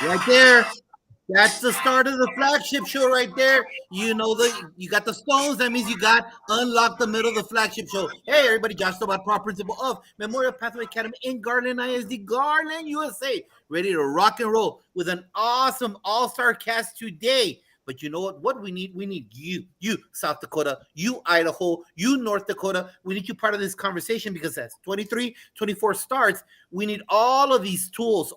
Right there. That's the start of the flagship show right there. You got the Stones. That means you got unlocked the middle of the flagship show. Hey, everybody, Josh Stobart, proud principal of Memorial Pathway Academy in Garland, ISD, Garland, USA. Ready to rock and roll with an awesome all-star cast today. But you know what? What we need? We need you, South Dakota, you, Idaho, you, North Dakota. We need you part of this conversation because as 23, 24 starts, we need all of these tools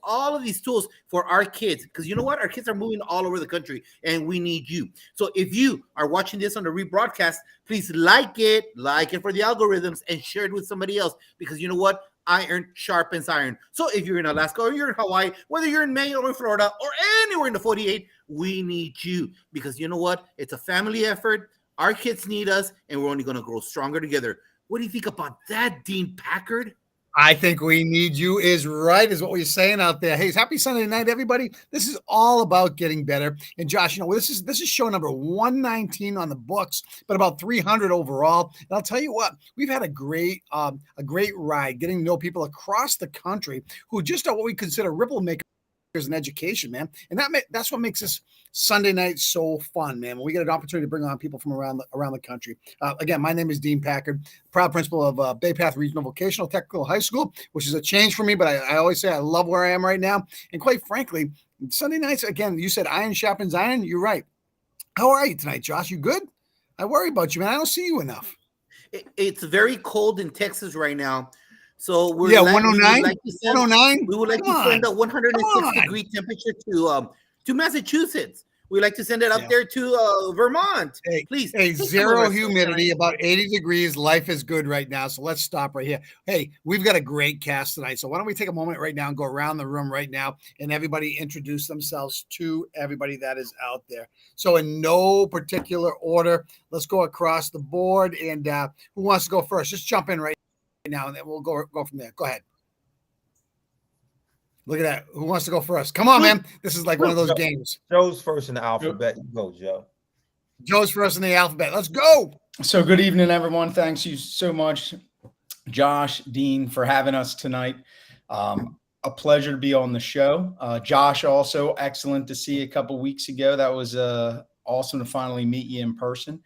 for our kids. Because you know what? Our kids are moving all over the country and we need you. So if you are watching this on the rebroadcast, please like it for the algorithms and share it with somebody else. Because you know what? Iron sharpens iron. So if you're in Alaska or you're in Hawaii, whether you're in Maine or in Florida or anywhere in the 48, we need you because you know what? It's a family effort. Our kids need us, and we're only going to grow stronger together. What do you think about that, Dean Packard? I think we need you is right, is what we're saying out there. Hey, happy Sunday night, everybody. This is all about getting better. And Josh, this is show number 119 on the books, but about 300 overall. And I'll tell you what, we've had a great ride getting to know people across the country who just are what we consider ripple makers in education, man. And that's what makes this Sunday night so fun, man. When we get an opportunity to bring on people from around the country. Again, my name is Dean Packard, proud principal of Bay Path Regional Vocational Technical High School, which is a change for me, but I always say I love where I am right now. And quite frankly, Sunday nights, again, you said iron sharpens iron. You're right. How are you tonight, Josh? You good? I worry about you, man. I don't see you enough. It's very cold in Texas right now. So 109. 109. We would like to send a 106-degree temperature to Massachusetts. We like to send it up there to Vermont. Please. Hey, zero humidity, about 80 degrees. Life is good right now. So let's stop right here. Hey, we've got a great cast tonight. So why don't we take a moment right now and go around the room right now and everybody introduce themselves to everybody that is out there. So in no particular order, let's go across the board. And who wants to go first? Just jump in right now and then we'll go from there. Go ahead. Look at that. Who wants to go first? Come on, man. This is like one of those games. Joe's first in the alphabet. You go, Joe. Joe's first in the alphabet. Let's go. So good evening, everyone. Thanks you so much, Josh, Dean, for having us tonight. A pleasure to be on the show. Josh, also excellent to see you a couple weeks ago. That was awesome to finally meet you in person.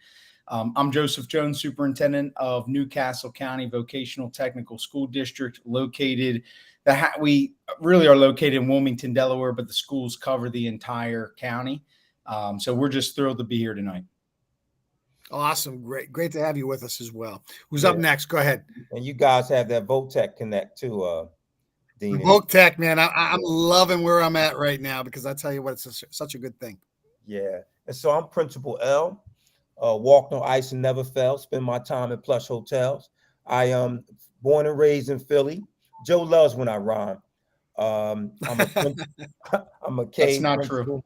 I'm Joseph Jones, Superintendent of Newcastle County Vocational Technical School District, we really are located in Wilmington, Delaware, but the schools cover the entire county. So we're just thrilled to be here tonight. Awesome. Great to have you with us as well. Who's up next? Go ahead. And you guys have that VoTech Connect too, Dean. VoTech, man. I'm loving where I'm at right now because I tell you what, it's such a good thing. Yeah. And so I'm Principal L. Walk no ice and never fell. Spend my time in plush hotels. I am born and raised in Philly. Joe loves when I rhyme. I'm a K. That's not true.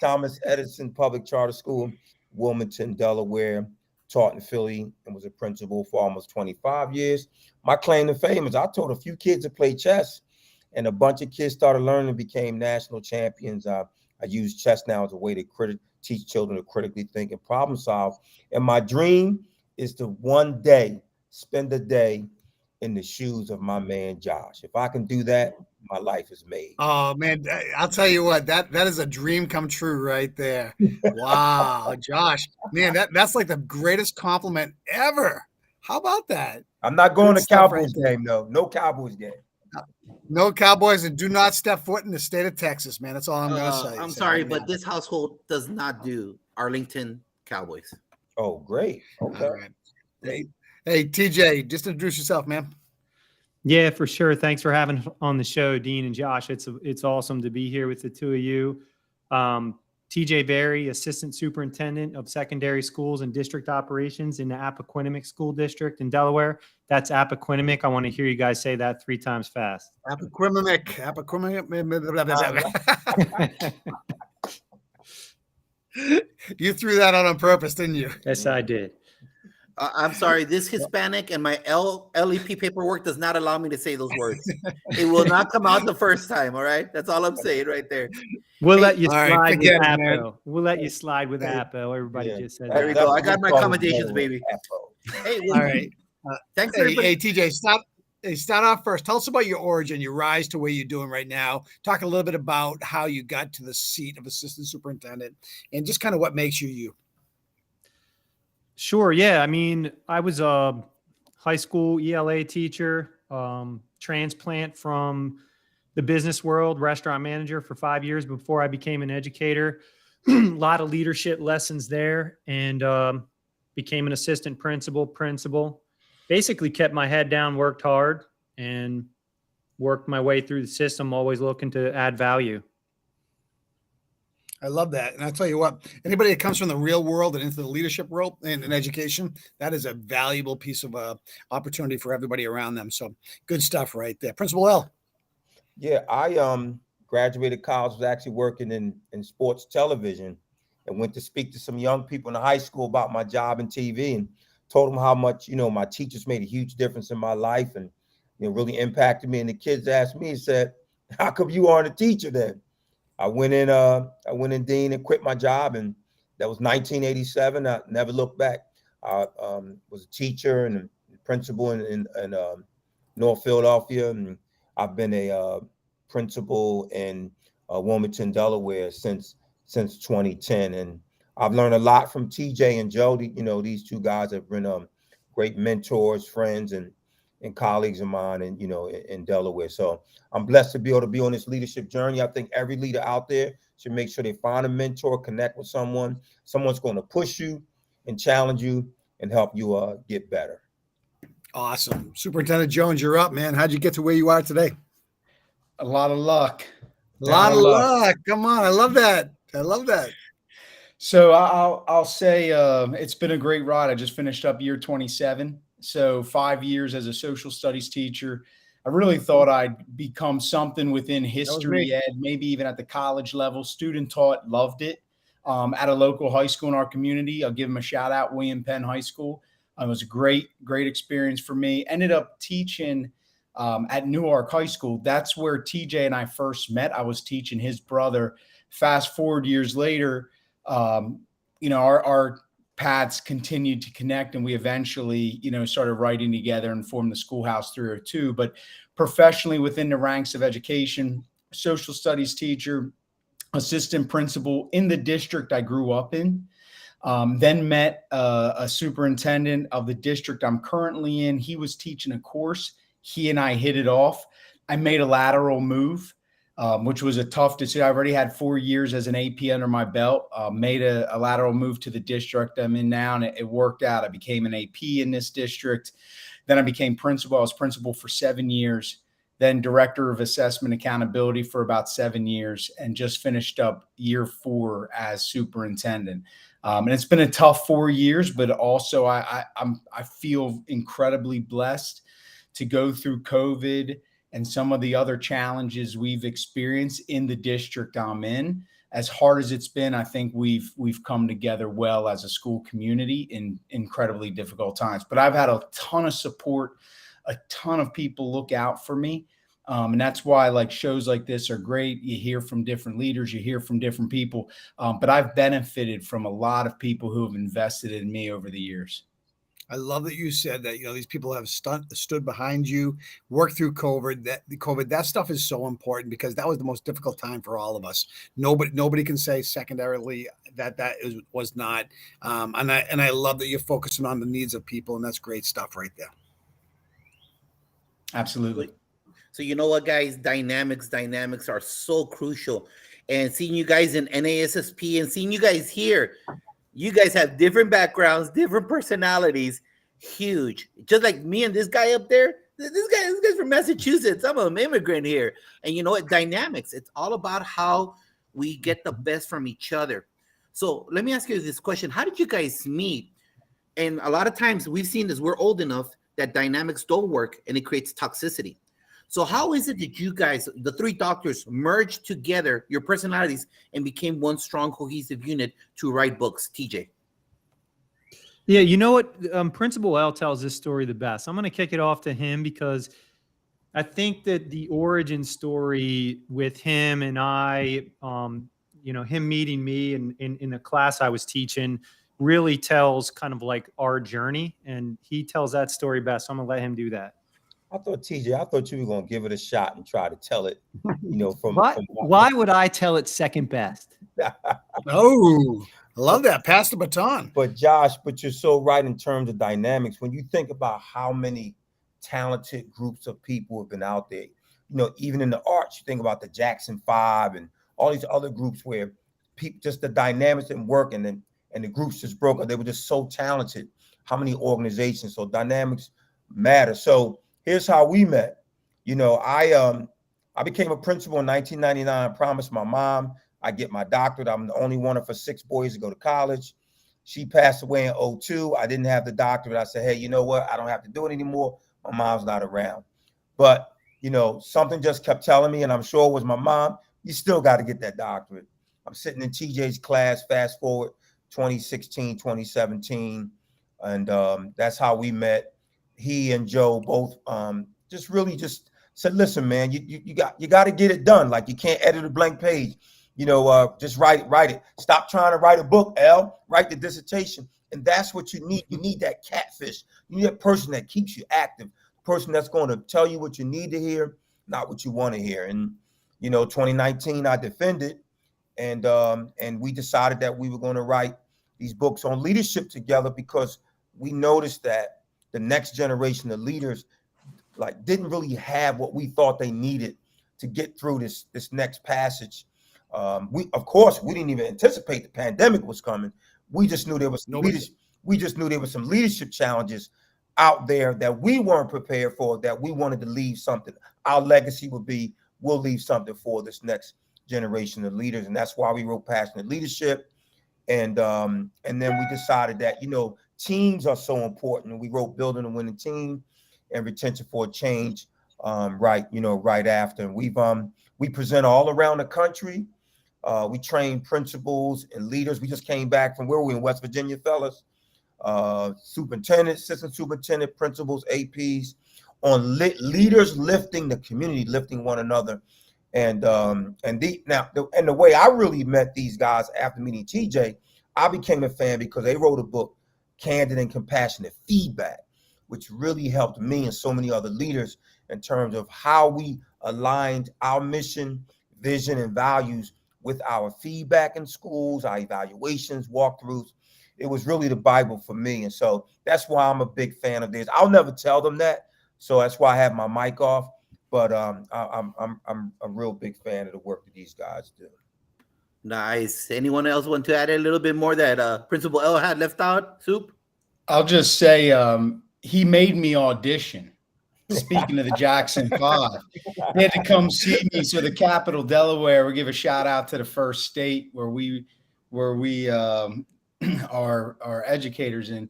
Thomas Edison Public Charter School, Wilmington, Delaware. Taught in Philly and was a principal for almost 25 years. My claim to fame is I taught a few kids to play chess, and a bunch of kids started learning and became national champions. I use chess now as a way to teach children to critically think and problem solve. And my dream is to one day spend a day in the shoes of my man Josh. If I can do that, my life is made. Oh man, I'll tell you what, that is a dream come true right there. Wow, Josh, man, that's like the greatest compliment ever. How about that? I'm not going to Cowboys game though. No Cowboys game. No Cowboys, and do not step foot in the state of Texas, man. That's all I'm going to say. I'm sorry, but this household does not do Arlington Cowboys. Oh, great. Okay. All right. Hey, TJ, just introduce yourself, man. Yeah, for sure. Thanks for having on the show, Dean and Josh. It's awesome to be here with the two of you. TJ Vari, Assistant Superintendent of Secondary Schools and District Operations in the Appoquinimink School District in Delaware. That's Appoquinimink. I want to hear you guys say that 3 times fast. Appoquinimink. You threw that out on purpose, didn't you? Yes, I did. I'm sorry. This Hispanic and my LEP paperwork does not allow me to say those words. It will not come out the first time. All right. That's all I'm saying right there. We'll let you slide with Appo. We'll let you slide with Appo. Everybody just said there we go. I got my accommodations, baby. Hey, all right. Thanks, hey, TJ, Hey, start off first. Tell us about your origin, your rise to where you're doing right now. Talk a little bit about how you got to the seat of assistant superintendent and just kind of what makes you you. Sure. Yeah. I mean, I was a high school ELA teacher, transplant from the business world, restaurant manager for 5 years before I became an educator. A lot of leadership lessons there, and became an assistant principal. Basically kept my head down, worked hard, and worked my way through the system, always looking to add value. I love that. And I'll tell you what, anybody that comes from the real world and into the leadership world and in education, that is a valuable piece of opportunity for everybody around them. So good stuff right there. Principal L. Yeah, I graduated college, was actually working in sports television, and went to speak to some young people in the high school about my job in TV, and told them how much, my teachers made a huge difference in my life and, really impacted me. And the kids asked me, said, "How come you aren't a teacher then?" I went in dean and quit my job, and that was 1987. I never looked back. I was a teacher and a principal in North Philadelphia, and I've been a principal in Wilmington, Delaware since 2010, and I've learned a lot from TJ and Jody. These two guys have been great mentors, friends, and colleagues of mine, and in Delaware. So I'm blessed to be able to be on this leadership journey. I think every leader out there should make sure they find a mentor, connect with someone's going to push you and challenge you and help you get better. Awesome. Superintendent Jones, you're up, man. How'd you get to where you are today? A lot of luck. A lot of luck. Come on. I love that. So I'll say it's been a great ride. I just finished up year 27. So 5 years as a social studies teacher. I really thought I'd become something within history ed, maybe even at the college level. Student taught, loved it. At a local high school in our community, I'll give them a shout out, William Penn High School. It was a great experience for me. Ended up teaching at Newark High School. That's where TJ and I first met. I was teaching his brother. Fast forward years later, our paths continued to connect, and we eventually, started writing together and formed the Schoolhouse 302. But professionally, within the ranks of education, social studies teacher, assistant principal in the district I grew up in. Then met a superintendent of the district I'm currently in. He was teaching a course. He and I hit it off. I made a lateral move, which was a tough decision. I already had 4 years as an AP under my belt, made a lateral move to the district I'm in now, and it worked out. I became an AP in this district. Then I became principal. I was principal for 7 years, then director of assessment accountability for about 7 years, and just finished up year 4 as superintendent. And it's been a tough 4 years, but also I feel incredibly blessed to go through COVID and some of the other challenges we've experienced in the district I'm in. As hard as it's been, I think we've come together well as a school community in incredibly difficult times. But I've had a ton of support, a ton of people look out for me. And that's why shows like this are great. You hear from different leaders, you hear from different people. But I've benefited from a lot of people who have invested in me over the years. I love that you said that, these people have stood behind you, worked through COVID. That stuff is so important because that was the most difficult time for all of us. Nobody can say secondarily that was not. And I love that you're focusing on the needs of people, and that's great stuff right there. Absolutely. So you know what, guys? Dynamics are so crucial. And seeing you guys in NASSP and seeing you guys here, you guys have different backgrounds, different personalities, huge. Just like me and this guy up there. This guy's from Massachusetts. I'm an immigrant here. And you know what? Dynamics. It's all about how we get the best from each other. So let me ask you this question. How did you guys meet? And a lot of times we've seen this, we're old enough that dynamics don't work and it creates toxicity. So how is it that you guys, the three doctors, merged together your personalities and became one strong, cohesive unit to write books? TJ. Yeah, you know what? Principal L tells this story the best. I'm going to kick it off to him because I think that the origin story with him and I, him meeting me in the class I was teaching really tells kind of like our journey. And he tells that story best. So I'm going to let him do that. I thought TJ, I thought you were gonna give it a shot and try to tell it, from Why would I tell it second best? Oh, I love that. Pass the baton. But Josh, but you're so right in terms of dynamics. When you think about how many talented groups of people have been out there, even in the arts, you think about the Jackson Five and all these other groups where people, just the dynamics didn't work, and the groups just broke up. They were just so talented. How many organizations? So dynamics matter. So here's how we met. I became a principal in 1999. Promised my mom I get my doctorate. I'm the only one of her 6 boys to go to college. She passed away in 2002. I didn't have the doctorate. I said, hey, you know what? I don't have to do it anymore. My mom's not around. But, something just kept telling me, and I'm sure it was my mom, you still got to get that doctorate. I'm sitting in TJ's class, fast forward 2016, 2017. And that's how we met. He and Joe both just said, listen, man, you got to get it done. Like, you can't edit a blank page. Just write it. Stop trying to write a book, L. Write the dissertation. And that's what you need. You need that catfish. You need a person that keeps you active, a person that's going to tell you what you need to hear, not what you want to hear. And, 2019, I defended, and we decided that we were going to write these books on leadership together, because we noticed that the next generation of leaders didn't really have what we thought they needed to get through this next passage. We didn't even anticipate the pandemic was coming. We just knew there was some leadership challenges out there that we weren't prepared for, that we wanted to leave something. Our legacy would be, we'll leave something for this next generation of leaders. And that's why we wrote Passionate Leadership. And then we decided that, teams are so important. And we wrote Building a Winning Team and Retention for a Change right after. And we present all around the country. We train principals and leaders. We just came back from, where were we, in West Virginia, fellas? Superintendents, assistant superintendent, principals, APs, on leaders lifting the community, lifting one another. And the way I really met these guys after meeting TJ, I became a fan because they wrote a book, Candid and Compassionate Feedback, which really helped me and so many other leaders in terms of how we aligned our mission, vision, and values with our feedback in schools, our evaluations, walkthroughs. It was really the Bible for me. And so that's why I'm a big fan of this. I'll never tell them that. So that's why I have my mic off. But I'm a real big fan of the work that these guys do. Nice. Anyone else want to add a little bit more that Principal L had left out, Soup? I'll just say he made me audition. Speaking of the Jackson 5, they had to come see me. So the capital, Delaware, we give a shout out to the first state where we are educators. And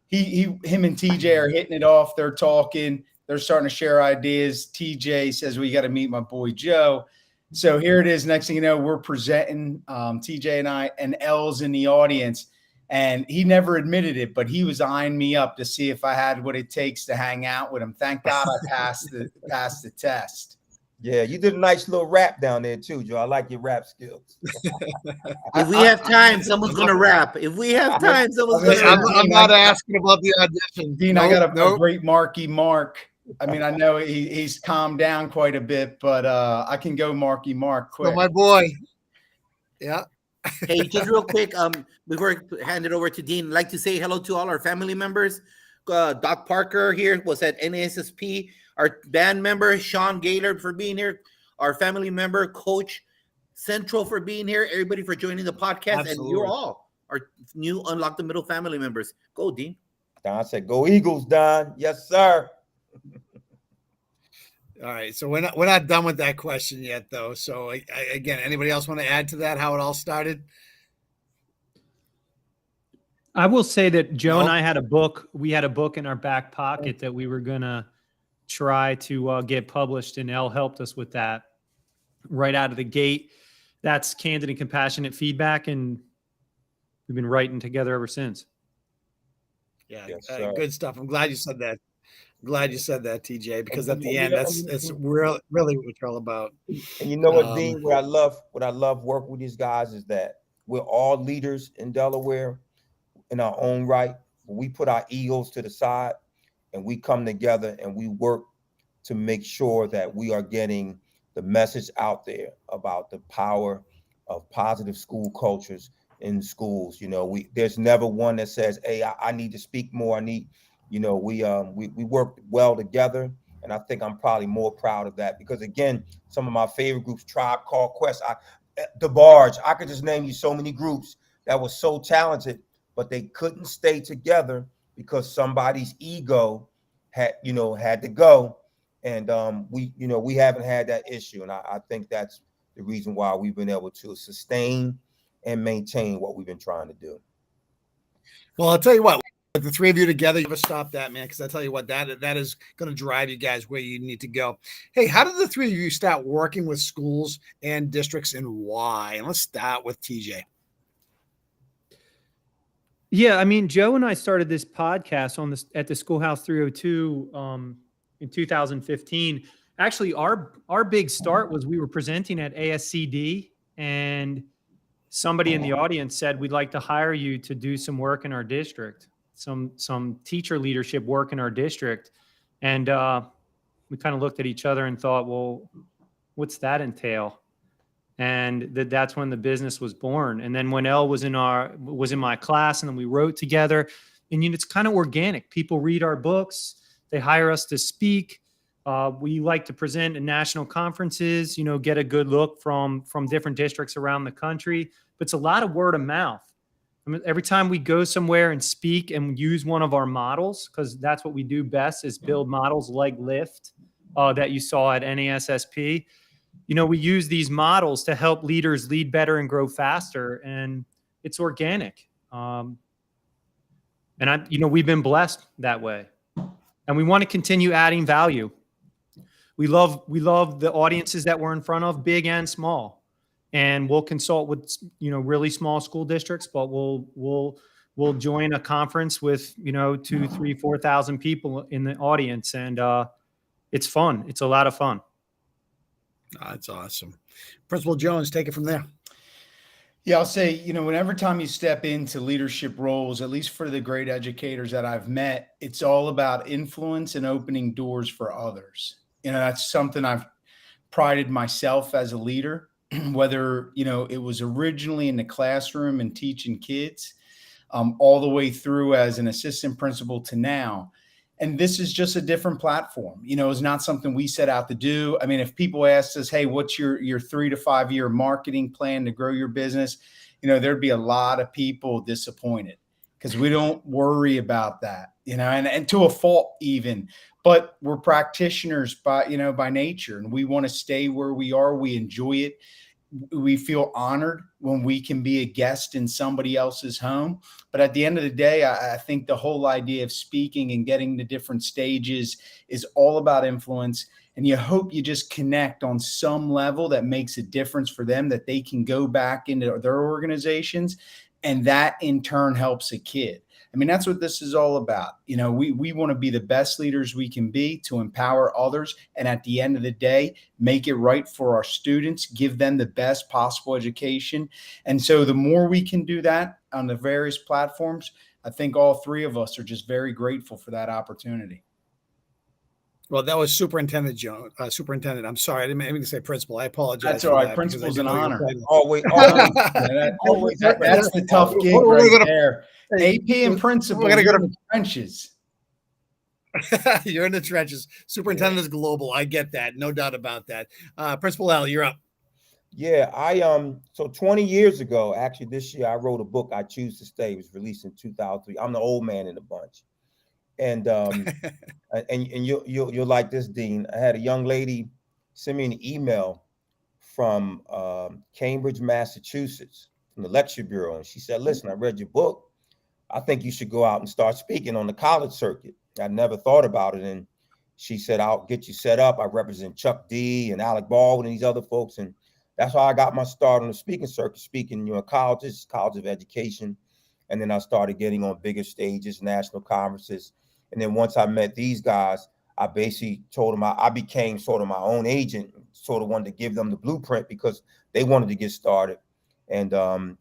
him and TJ are hitting it off. They're talking. They're starting to share ideas. TJ says, well, you got to meet my boy Joe. So here it is. Next thing you know, we're presenting, TJ and I, and L's in the audience. And he never admitted it, but he was eyeing me up to see if I had what it takes to hang out with him. Thank God I passed the test. Yeah, you did a nice little rap down there too, Joe. I like your rap skills. If we have time, someone's going to rap. If we have time, someone's going to rap. I'm not asking about the audition. Dean, I got a great Marky Mark. I mean, I know he's calmed down quite a bit, but I can go Marky Mark quick. So my boy. Yeah. Hey, just real quick, before I hand it over to Dean, I'd like to say hello to all our family members. Doc Parker here was at NASSP. Our band member, Sean Gaylord, for being here. Our family member, Coach Central, for being here. Everybody for joining the podcast. Absolutely. And you're all our new Unlock the Middle family members. Go, Dean. Don said, go Eagles, Don. Yes, sir. All right, so we're not done with that question yet, though. So again, anybody else want to add to that? How it all started? I will say that Joe and I had a book. We had a book in our back pocket that we were gonna try to get published, and Elle helped us with that right out of the gate. That's Candid and Compassionate Feedback, and we've been writing together ever since. Yeah, yes, good stuff. I'm glad you said that. Glad you said that, TJ, because at the end, that's really what we're all about. And you know what, Dean, what I love working with these guys is that we're all leaders in Delaware in our own right. We put our egos to the side and we come together and we work to make sure that we are getting the message out there about the power of positive school cultures in schools. There's never one that says, hey, I need to speak more. We work well together. And I think I'm probably more proud of that because, again, some of my favorite groups, Tribe Called Quest, The Barge, I could just name you so many groups that were so talented, but they couldn't stay together because somebody's ego had to go. And we haven't had that issue. And I think that's the reason why we've been able to sustain and maintain what we've been trying to do. Well, I'll tell you what, with the three of you together, you never stop that, man, because I tell you what, that is going to drive you guys where you need to go. Hey, how did the three of you start working with schools and districts, and why? And let's start with TJ. Yeah, I mean, Joe and I started this podcast at the Schoolhouse 302 in 2015. Actually, our big start was we were presenting at ASCD, and somebody in the audience said, we'd like to hire you to do some work in our district, some teacher leadership work in our district. And we kind of looked at each other and thought, well, what's that entail? And that's when the business was born. And then when Elle was in my class, and then we wrote together, and it's kind of organic. People read our books, they hire us to speak. We like to present at national conferences, get a good look from different districts around the country. But it's a lot of word of mouth. I mean, every time we go somewhere and speak and use one of our models, because that's what we do best, is build models like LIFT that you saw at NASSP. We use these models to help leaders lead better and grow faster, and it's organic. And we've been blessed that way, and we want to continue adding value. We love the audiences that we're in front of, big and small, and we'll consult with really small school districts, but we'll join a conference with 2,000, 3,000, 4,000 people in the audience, and it's fun. It's a lot of fun. That's awesome. Principal Jones, take it from there. Yeah, I'll say, whenever time you step into leadership roles, at least for the great educators that I've met, it's all about influence and opening doors for others. That's something I've prided myself as a leader, whether, it was originally in the classroom and teaching kids, all the way through as an assistant principal to now. And this is just a different platform. It's not something we set out to do. I mean, if people asked us, hey, what's your 3 to 5 year marketing plan to grow your business? There'd be a lot of people disappointed because we don't worry about that, and to a fault even. But we're practitioners by nature, and we want to stay where we are. We enjoy it. We feel honored when we can be a guest in somebody else's home. But at the end of the day, I think the whole idea of speaking and getting to different stages is all about influence. And you hope you just connect on some level that makes a difference for them, that they can go back into their organizations. And that in turn helps a kid. I mean, that's what this is all about. We want to be the best leaders we can be to empower others. And at the end of the day, make it right for our students, give them the best possible education. And so the more we can do that on the various platforms, I think all three of us are just very grateful for that opportunity. Well, that was Superintendent Jones. Superintendent, I'm sorry. I didn't mean to say principal. I apologize. That's all right. Principal's an honor. Always. That's the tough gig right there. AP and principal, we're going to go to the trenches. You're in the trenches. Superintendent is global. I get that. No doubt about that. Principal Al, you're up. Yeah, so 20 years ago, actually this year, I wrote a book, I Choose to Stay. It was released in 2003. I'm the old man in the bunch. And and you'll like this, Dean. I had a young lady send me an email from Cambridge, Massachusetts, from the lecture bureau. And she said, listen, I read your book. I think you should go out and start speaking on the college circuit. I never thought about it. And she said, I'll get you set up. I represent Chuck D and Alec Baldwin and these other folks. And that's how I got my start on the speaking circuit, speaking, colleges, College of Education. And then I started getting on bigger stages, national conferences. And then once I met these guys, I basically told them I became sort of my own agent, sort of wanted to give them the blueprint because they wanted to get started. And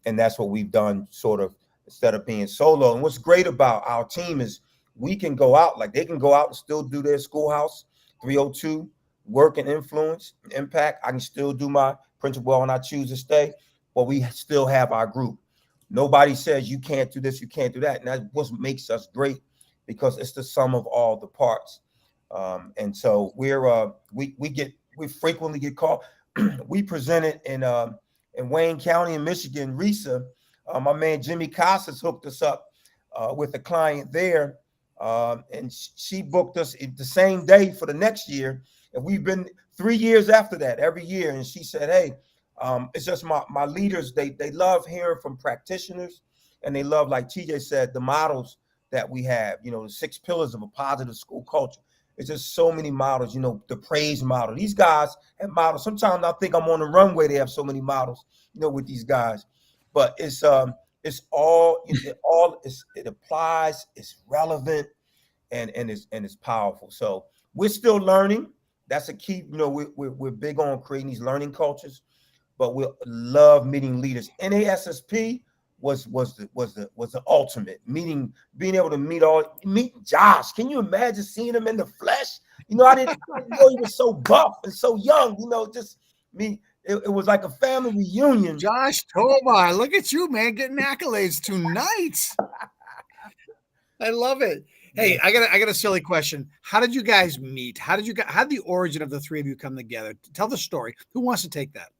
that's what we've done, sort of, instead of being solo. And what's great about our team is we can go out, like they can go out and still do their schoolhouse 302, work and influence, impact. I can still do my principal when I choose to stay, but we still have our group. Nobody says you can't do this, you can't do that. And that's what makes us great, because it's the sum of all the parts. And so we frequently get called. We presented in Wayne County in Michigan, RISA. My man Jimmy Casas hooked us up with a client there, and she booked us the same day for the next year. And we've been 3 years after that every year. And she said, hey, it's just my leaders, they love hearing from practitioners, and they love, like TJ said, the models that we have, the 6 pillars of a positive school culture. It's just so many models, the praise model. These guys have models. Sometimes I think I'm on the runway. They have so many models, with these guys. But it applies, it's relevant, and it's powerful. So we're still learning. That's a key. We're big on creating these learning cultures, but we love meeting leaders. NASSP was the ultimate meeting, being able to meet Josh. Can you imagine seeing him in the flesh? I didn't know he was so buff and so young. Just me. It was like a family reunion. Josh Tobar, look at you, man, getting accolades tonight. I love it. Hey, I got a silly question. How did you guys meet? How did the origin of the three of you come together? Tell the story. Who wants to take that?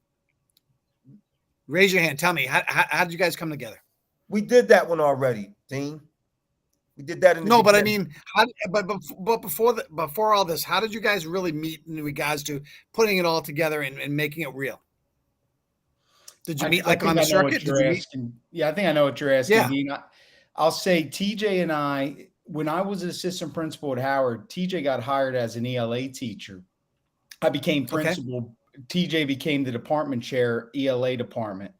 Raise your hand. Tell me, how did you guys come together? We did that one already, Dean. We did that in the beginning. But I mean, before all this, how did you guys really meet in regards to putting it all together and making it real? Did you meet on the circuit? Yeah, I think I know what you're asking. Yeah. Dean. I'll say TJ and I, when I was an assistant principal at Howard, TJ got hired as an ELA teacher. I became principal. Okay. TJ became the department chair, ELA department.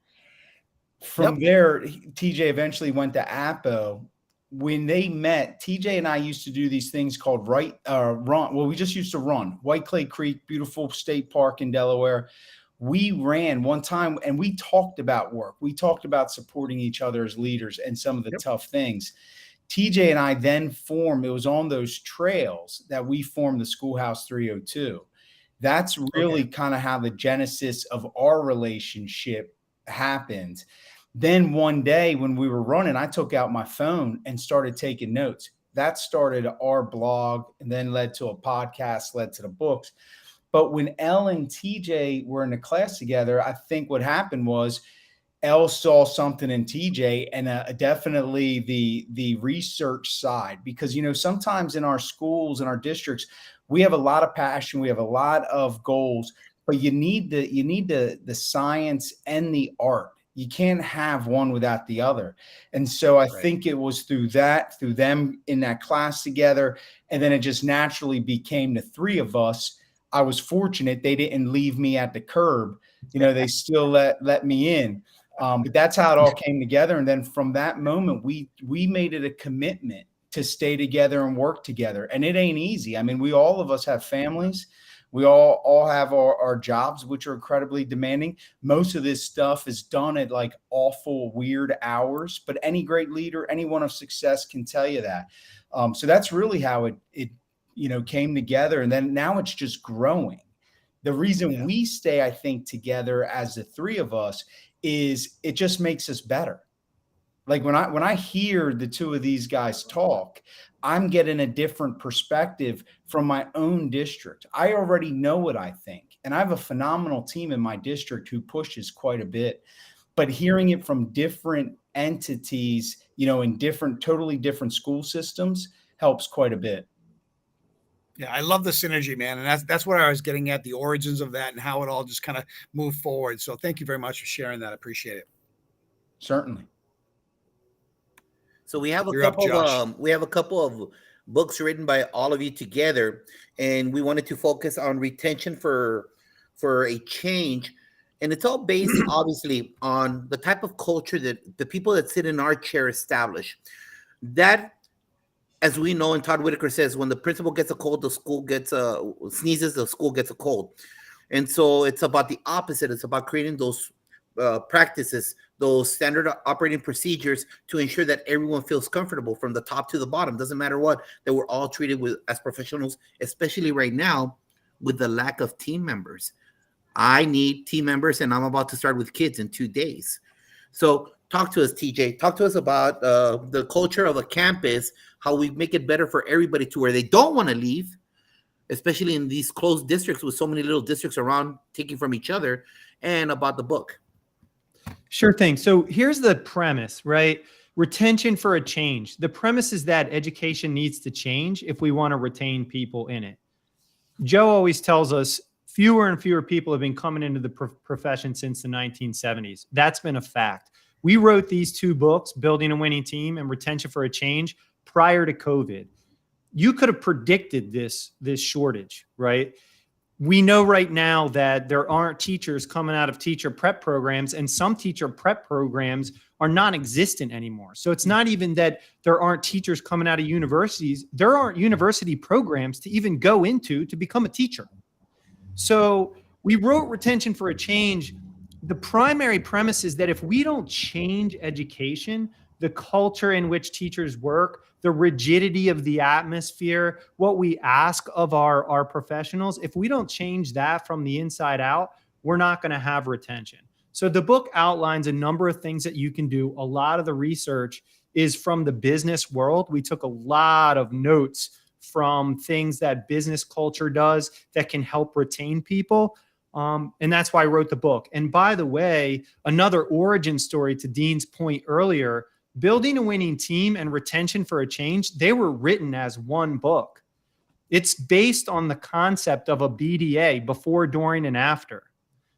From there, TJ eventually went to APO. When they met, TJ and I used to do these things called run. Well, we just used to run. White Clay Creek, beautiful state park in Delaware. We ran one time and we talked about work. We talked about supporting each other as leaders and some of the tough things. TJ and I then formed, it was on those trails that we formed the Schoolhouse 302. That's really kind of how the genesis of our relationship happened. Then one day when we were running, I took out my phone and started taking notes. That started our blog and then led to a podcast, led to the books. But when Elle and TJ were in the class together, I think what happened was Elle saw something in TJ, and definitely the research side, because, sometimes in our schools and our districts, we have a lot of passion. We have a lot of goals, but you need the science and the art. You can't have one without the other. And so I think it was through them in that class together. And then it just naturally became the three of us. I was fortunate. They didn't leave me at the curb. They still let me in. But that's how it all came together. And then from that moment, we made it a commitment to stay together and work together. And it ain't easy. I mean, all of us have families. We all have our jobs, which are incredibly demanding. Most of this stuff is done at like awful, weird hours, but any great leader, anyone of success can tell you that. So that's really how it came together. And then now it's just growing. The reason we stay, I think, together as the three of us is it just makes us better. Like when I hear the two of these guys talk, I'm getting a different perspective from my own district. I already know what I think, and I have a phenomenal team in my district who pushes quite a bit, but hearing it from different entities, in totally different school systems helps quite a bit. Yeah, I love the synergy, man. And that's what I was getting at, the origins of that and how it all just kind of moved forward. So thank you very much for sharing that. I appreciate it. Certainly. So we have a couple of books written by all of you together, and we wanted to focus on retention for a change. And it's all based obviously on the type of culture that the people that sit in our chair establish. That, as we know, and Todd Whitaker says, when the principal gets a cold, the school sneezes, the school gets a cold. And so it's about the opposite. It's about creating those practices, those standard operating procedures to ensure that everyone feels comfortable from the top to the bottom. Doesn't matter what, that we're all treated with as professionals, especially right now with the lack of team members. I need team members, and I'm about to start with kids in 2 days. So talk to us, TJ. Talk to us about the culture of a campus, how we make it better for everybody to where they don't want to leave, especially in these closed districts with so many little districts around taking from each other, and about the book. Sure thing. So here's the premise, right? Retention for a change. The premise is that education needs to change if we want to retain people in it. Joe always tells us fewer and fewer people have been coming into the profession since the 1970s. That's been a fact. We wrote these two books, Building a Winning Team and Retention for a Change, prior to COVID. You could have predicted this shortage, right? We know right now that there aren't teachers coming out of teacher prep programs, and some teacher prep programs are non-existent anymore. So it's not even that there aren't teachers coming out of universities. There aren't university programs to even go into to become a teacher. So we wrote Retention for a Change. The primary premise is that if we don't change education, the culture in which teachers work, the rigidity of the atmosphere, what we ask of our professionals, if we don't change that from the inside out, we're not going to have retention. So the book outlines a number of things that you can do. A lot of the research is from the business world. We took a lot of notes from things that business culture does that can help retain people. And that's why I wrote the book. And by the way, another origin story to Dean's point earlier, Building a Winning Team and Retention for a Change, they were written as one book. It's based on the concept of a BDA, before, during, and after.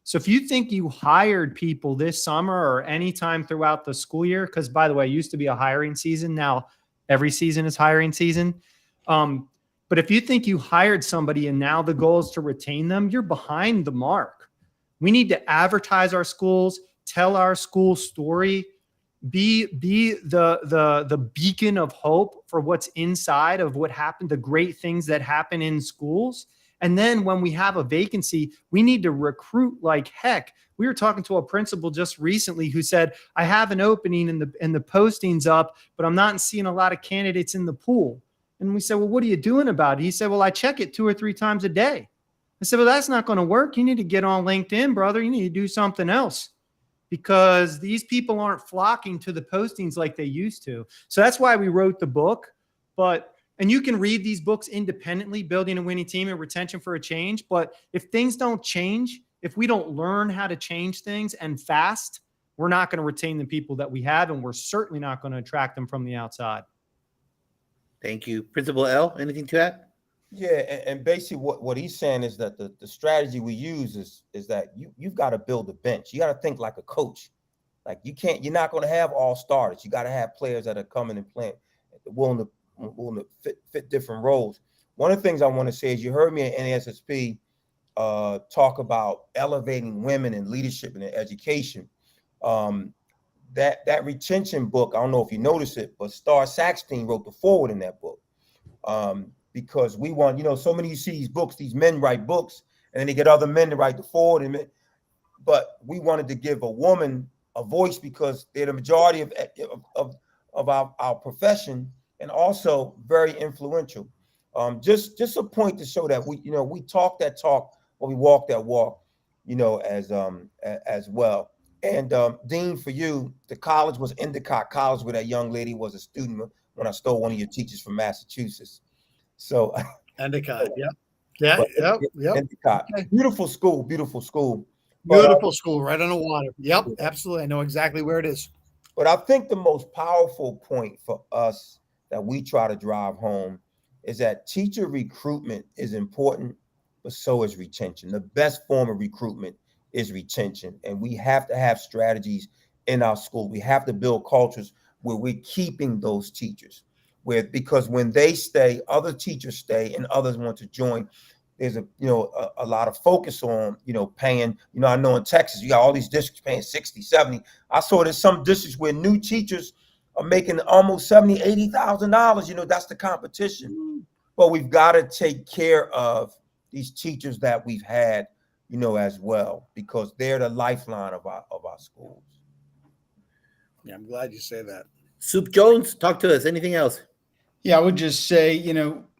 So if you think you hired people this summer or anytime throughout the school year, because by the way, it used to be a hiring season. Now every season is hiring season. But if you think you hired somebody and now the goal is to retain them, you're behind the mark. We need to advertise our schools, tell our school story, be the beacon of hope for what's inside of what happened, the great things that happen in schools. And then when we have a vacancy, we need to recruit like heck. We were talking to a principal just recently who said, I have an opening and the posting's up, but I'm not seeing a lot of candidates in the pool. And we said, well, what are you doing about it? He said, well, I check it 2 or 3 times a day. I said, well, that's not going to work. You need to get on LinkedIn, brother. You need to do something else, because these people aren't flocking to the postings like they used to. So that's why we wrote the book. And you can read these books independently, Building a Winning Team and Retention for a Change. But if things don't change, if we don't learn how to change things and fast, we're not going to retain the people that we have, and we're certainly not going to attract them from the outside. Thank you. Principal L, anything to add? Yeah, and basically what he's saying is that the strategy we use is that you've got to build a bench. You got to think like a coach. Like you're not going to have all starters. You got to have players that are coming and playing, willing to fit different roles. One of the things I want to say is you heard me at NASSP talk about elevating women in leadership and in education. That retention book, I don't know if you noticed it, but Star Saxton wrote the foreword in that book. Because we want, so many you see these books, these men write books, and then they get other men to write the foreword. But we wanted to give a woman a voice because they're the majority of our profession, and also very influential. Just a point to show that we talk that talk, but we walk that walk, as well. And Dean, for you, the college was Endicott College, where that young lady was a student when I stole one of your teachers from Massachusetts. So Endicott, yep. Endicott, Okay. beautiful school, beautiful school. Beautiful school, right on the water. Yep, absolutely. I know exactly where it is. But I think the most powerful point for us that we try to drive home is that teacher recruitment is important, but so is retention. The best form of recruitment is retention. And we have to have strategies in our school. We have to build cultures where we're keeping those teachers. Because when they stay, other teachers stay and others want to join. There's a lot of focus on, paying, I know in Texas, you got all these districts paying 60, 70. I saw there's some districts where new teachers are making almost $70,000, $80,000. That's the competition. But we've got to take care of these teachers that we've had as well, because they're the lifeline of our schools. Yeah, I'm glad you say that. Soup Jones, talk to us. Anything else? Yeah, I would just say,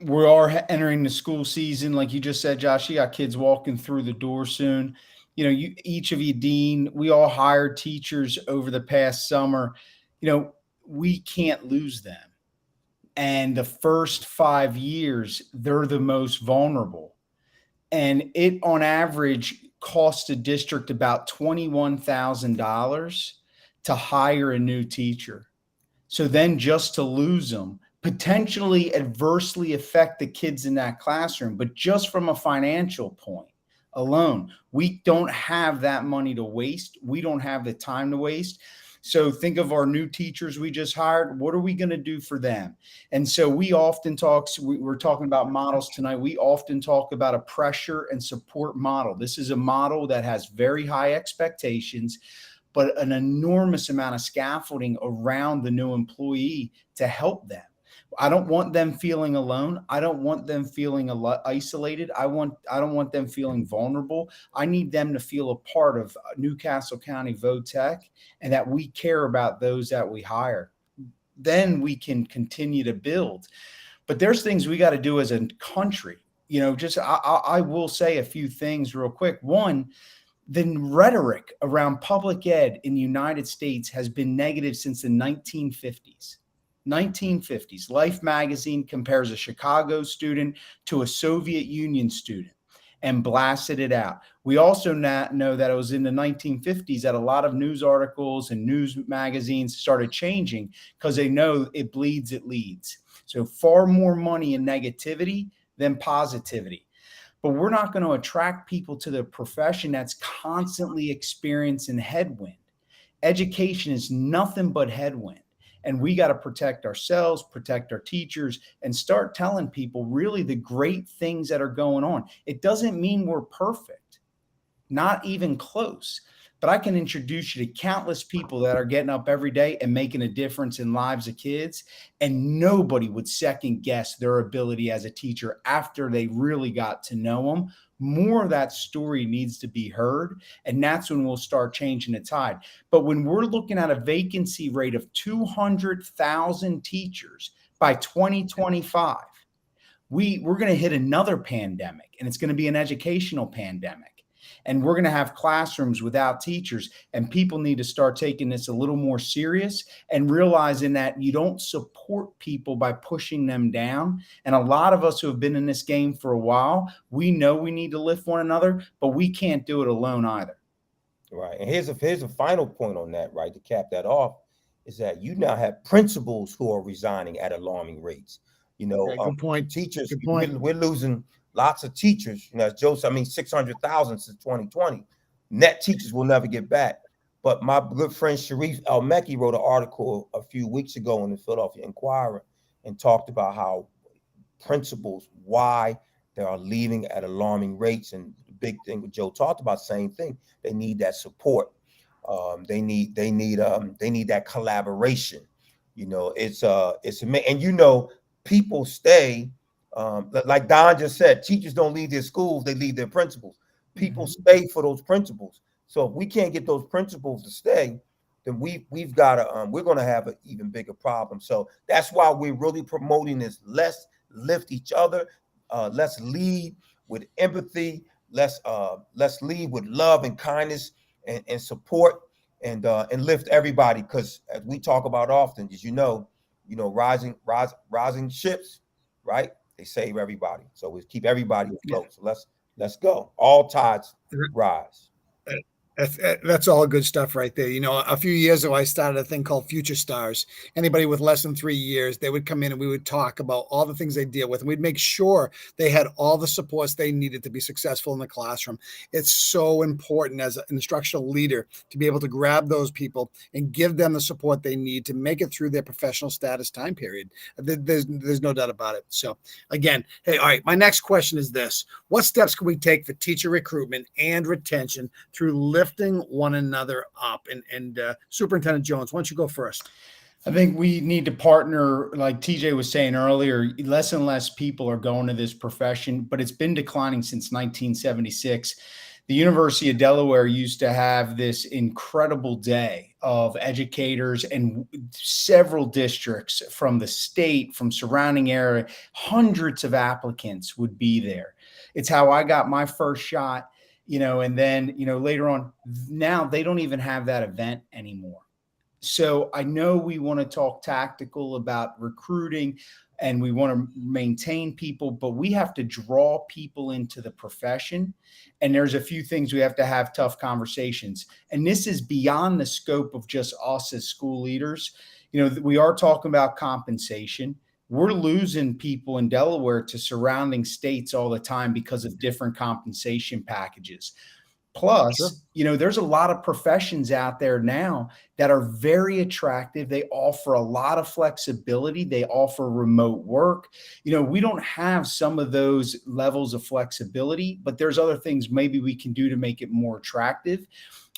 we are entering the school season. Like you just said, Josh, you got kids walking through the door soon. Each of you, Dean, we all hired teachers over the past summer. We can't lose them. And the first 5 years, they're the most vulnerable. And it, on average, costs a district about $21,000 to hire a new teacher. So then just to lose them, potentially adversely affect the kids in that classroom, but just from a financial point alone, we don't have that money to waste. We don't have the time to waste. So think of our new teachers we just hired. What are we going to do for them? And so we often talk, we're talking about models tonight. We often talk about a pressure and support model. This is a model that has very high expectations, but an enormous amount of scaffolding around the new employee to help them. I don't want them feeling alone. I don't want them feeling isolated. I don't want them feeling vulnerable. I need them to feel a part of Newcastle County VOTEC and that we care about those that we hire. Then we can continue to build. But there's things we got to do as a country. I will say a few things real quick. One, the rhetoric around public ed in the United States has been negative since the 1950s. 1950s. Life magazine compares a Chicago student to a Soviet Union student and blasted it out. We also know that it was in the 1950s that a lot of news articles and news magazines started changing because they know it bleeds, it leads. So far more money in negativity than positivity. But we're not going to attract people to the profession that's constantly experiencing headwind. Education is nothing but headwind. And we got to protect ourselves, protect our teachers, and start telling people really the great things that are going on. It doesn't mean we're perfect, not even close. But I can introduce you to countless people that are getting up every day and making a difference in lives of kids. And nobody would second guess their ability as a teacher after they really got to know them. More of that story needs to be heard. And that's when we'll start changing the tide. But when we're looking at a vacancy rate of 200,000 teachers by 2025, we're going to hit another pandemic, and it's going to be an educational pandemic. And we're going to have classrooms without teachers, and people need to start taking this a little more serious and realizing that you don't support people by pushing them down. And a lot of us who have been in this game for a while, we know we need to lift one another, but we can't do it alone either. Right. And here's a final point on that, right, to cap that off, is that you now have principals who are resigning at alarming rates. Good point. Teachers, Good point. we're losing lots of teachers. As Joe said, 600,000 since 2020. Net teachers will never get back. But my good friend Sharif Al-Mekki wrote an article a few weeks ago in the Philadelphia Inquirer and talked about how principals, why they are leaving at alarming rates. And the big thing with Joe talked about, same thing. They need that support. They need that collaboration. It's and people stay. Like Don just said, teachers don't leave their schools, they leave their principals. People stay for those principals. So if we can't get those principals to stay, then we've got to we're going to have an even bigger problem. So that's why we're really promoting this. Let's lift each other. Let's lead with empathy. Let's lead with love and kindness and support and lift everybody. Because as we talk about often, as rising ships, right? They save everybody. So we keep everybody afloat. So let's go. All tides rise. That's all good stuff right there. A few years ago, I started a thing called Future Stars. Anybody with less than 3 years, they would come in and we would talk about all the things they deal with. And we'd make sure they had all the supports they needed to be successful in the classroom. It's so important as an instructional leader to be able to grab those people and give them the support they need to make it through their professional status time period. There's no doubt about it. So again, hey, all right, my next question is this. What steps can we take for teacher recruitment and retention through lifting one another up? And Superintendent Jones, why don't you go first? I think we need to partner, like TJ was saying earlier. Less and less people are going to this profession, but it's been declining since 1976. The University of Delaware used to have this incredible day of educators and several districts from the state, from surrounding area, hundreds of applicants would be there. It's how I got my first shot, and then, later on, now they don't even have that event anymore. So I know we want to talk tactical about recruiting and we want to maintain people, but we have to draw people into the profession. And there's a few things we have to have tough conversations. And this is beyond the scope of just us as school leaders. We are talking about compensation. We're losing people in Delaware to surrounding states all the time because of different compensation packages. Plus, there's a lot of professions out there now that are very attractive. They offer a lot of flexibility. They offer remote work. We don't have some of those levels of flexibility, but there's other things maybe we can do to make it more attractive.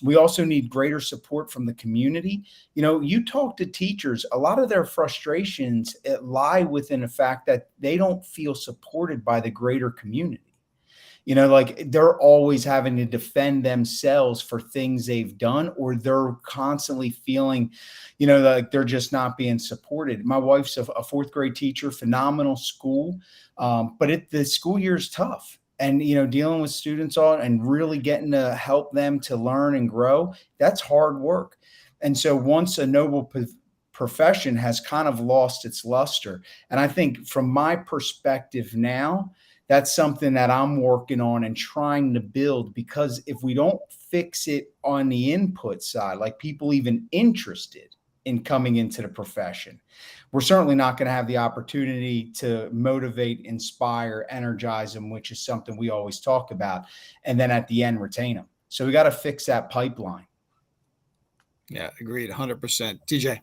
We also need greater support from the community. You talk to teachers, a lot of their frustrations lie within the fact that they don't feel supported by the greater community. Like they're always having to defend themselves for things they've done, or they're constantly feeling, like they're just not being supported. My wife's a fourth grade teacher, phenomenal school. But the school year is tough. And, dealing with students and really getting to help them to learn and grow, that's hard work. And so once a noble profession has kind of lost its luster, and I think from my perspective now, that's something that I'm working on and trying to build, because if we don't fix it on the input side, like people even interested in coming into the profession, we're certainly not going to have the opportunity to motivate, inspire, energize them, which is something we always talk about. And then at the end, retain them. So we got to fix that pipeline. Yeah, agreed. 100%. TJ.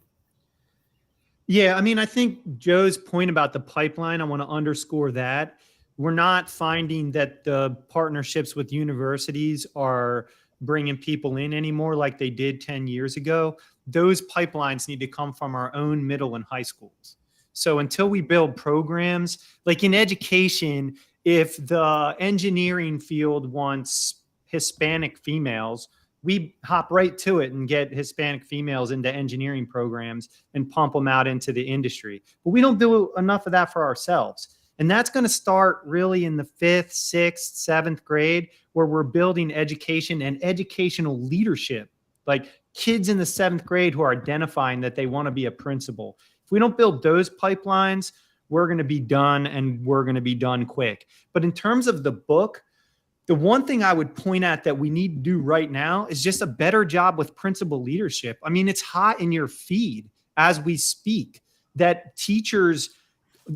Yeah. I mean, I think Joe's point about the pipeline, I want to underscore that. We're not finding that the partnerships with universities are bringing people in anymore like they did 10 years ago. Those pipelines need to come from our own middle and high schools. So until we build programs, like in education, if the engineering field wants Hispanic females, we hop right to it and get Hispanic females into engineering programs and pump them out into the industry. But we don't do enough of that for ourselves. And that's going to start really in the 5th, 6th, 7th grade, where we're building education and educational leadership, like kids in the 7th grade who are identifying that they want to be a principal. If we don't build those pipelines, we're going to be done, and we're going to be done quick. But in terms of the book, the one thing I would point at that we need to do right now is just a better job with principal leadership. I mean, it's hot in your feed as we speak that teachers,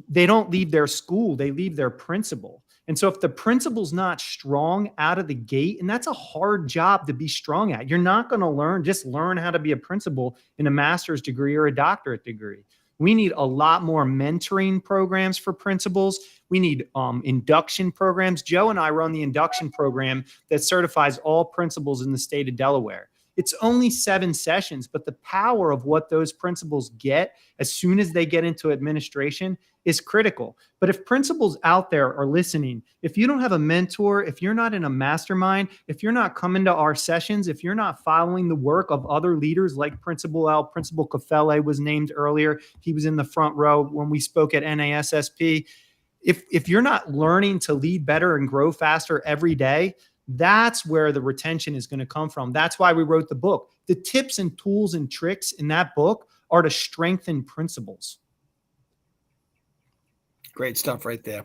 they don't leave their school, they leave their principal. And so if the principal's not strong out of the gate, and that's a hard job to be strong at, you're not going to just learn how to be a principal in a master's degree or a doctorate degree. We need a lot more mentoring programs for principals. We need induction programs. Joe and I run the induction program that certifies all principals in the state of Delaware. It's only 7 sessions, but the power of what those principals get as soon as they get into administration is critical. But if principals out there are listening, if you don't have a mentor, if you're not in a mastermind, if you're not coming to our sessions, if you're not following the work of other leaders like Principal L, Principal Cafele was named earlier, he was in the front row when we spoke at NASSP. If you're not learning to lead better and grow faster every day, that's where the retention is going to come from. That's why we wrote the book. The tips and tools and tricks in that book are to strengthen principles. Great stuff right there.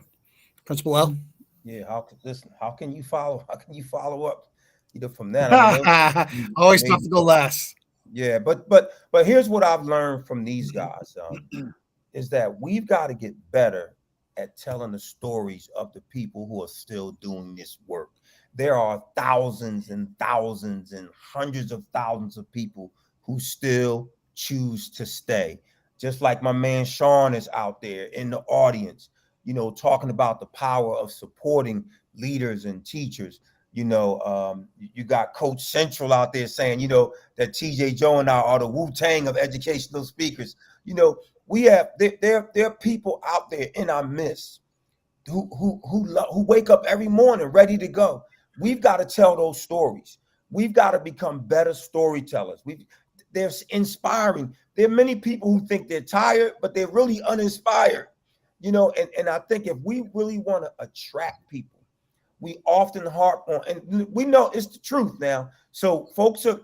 Principal L. Yeah, how can you follow up from that? Always tough to go last. Yeah, but here's what I've learned from these guys is that we've got to get better at telling the stories of the people who are still doing this work. There are thousands and thousands and hundreds of thousands of people who still choose to stay. Just like my man Sean is out there in the audience, talking about the power of supporting leaders and teachers. You got Coach Central out there saying, that TJ Joe and I are the Wu-Tang of educational speakers. There are people out there in our midst who wake up every morning ready to go. We've got to tell those stories. We've got to become better storytellers. They're inspiring. There are many people who think they're tired, but they're really uninspired. And I think if we really want to attract people, we often harp on, and we know it's the truth now. So folks are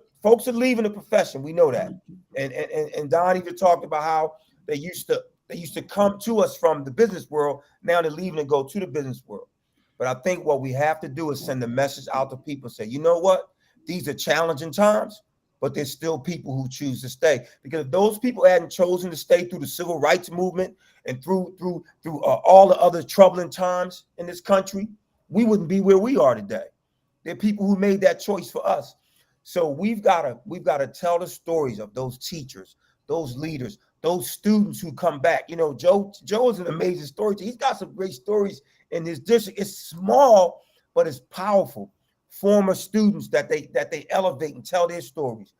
leaving the profession. We know that. And Don even talked about how they used to come to us from the business world. Now they're leaving and go to the business world. But I think what we have to do is send a message out to people and say, you know what? These are challenging times, but there's still people who choose to stay. Because if those people hadn't chosen to stay through the civil rights movement and through all the other troubling times in this country, we wouldn't be where we are today. There are people who made that choice for us. So we've got to tell the stories of those teachers, those leaders, those students who come back. Joe is an amazing storyteller. He's got some great stories in his district. It's small, but it's powerful. Former students that they elevate and tell their stories.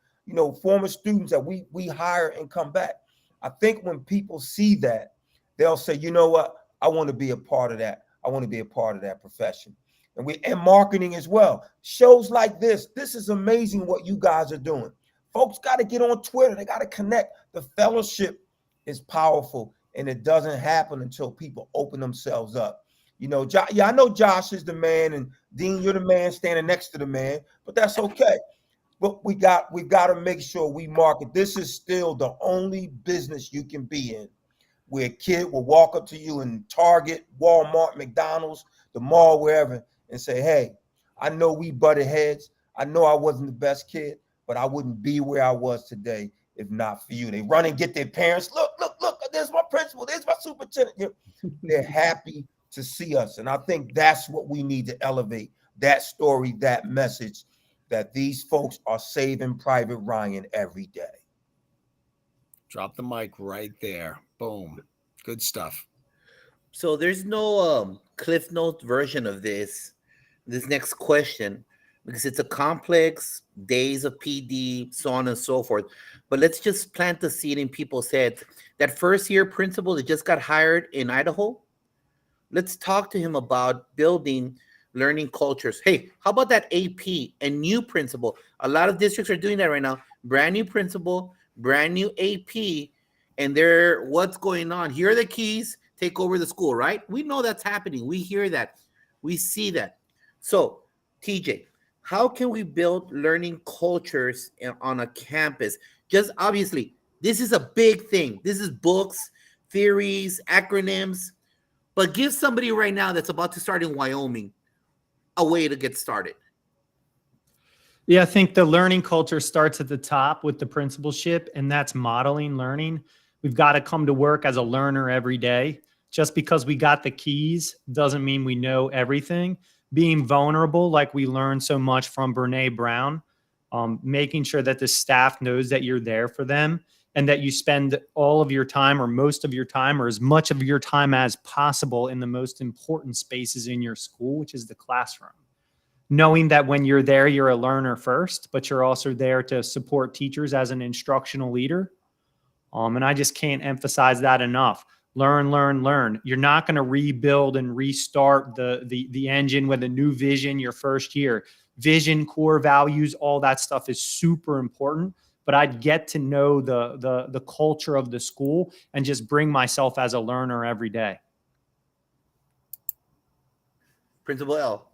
Former students that we hire and come back. I think when people see that, they'll say, you know what? I want to be a part of that. I want to be a part of that profession. And marketing as well. Shows like this is amazing what you guys are doing. Folks got to get on Twitter. They got to connect. The fellowship is powerful, and it doesn't happen until people open themselves up. I know Josh is the man, and Dean, you're the man standing next to the man, but that's okay. But we've got to make sure we market. This is still the only business you can be in where a kid will walk up to you in Target, Walmart, McDonald's, the mall, wherever, and say, hey, I know we butted heads. I know I wasn't the best kid, but I wouldn't be where I was today if not for you. They run and get their parents. Look, there's my principal. There's my superintendent. They're happy to see us. And I think that's what we need to elevate, that story, that message, that these folks are saving Private Ryan every day. Drop the mic right there. Boom. Good stuff. So there's no Cliff Notes version of this next question, because it's a complex days of PD, so on and so forth. But let's just plant the seed in people's heads. That first year principal that just got hired in Idaho, let's talk to him about building learning cultures. Hey, how about that AP and new principal? A lot of districts are doing that right now. Brand new principal, brand new AP, and they're, what's going on? Here are the keys, take over the school, right? We know that's happening. We hear that. We see that. So, TJ, how can we build learning cultures on a campus? Just obviously, this is a big thing. This is books, theories, acronyms, but give somebody right now that's about to start in Wyoming a way to get started. Yeah, I think the learning culture starts at the top with the principalship, and that's modeling learning. We've got to come to work as a learner every day. Just because we got the keys doesn't mean we know everything. Being vulnerable, like we learned so much from Brene Brown, making sure that the staff knows that you're there for them and that you spend all of your time or most of your time or as much of your time as possible in the most important spaces in your school, which is the classroom. Knowing that when you're there, you're a learner first, but you're also there to support teachers as an instructional leader. And I just can't emphasize that enough. Learn, learn, learn. You're not going to rebuild and restart the engine with a new vision your first year. Vision, core values, all that stuff is super important. But I'd get to know the culture of the school and just bring myself as a learner every day. Principal L.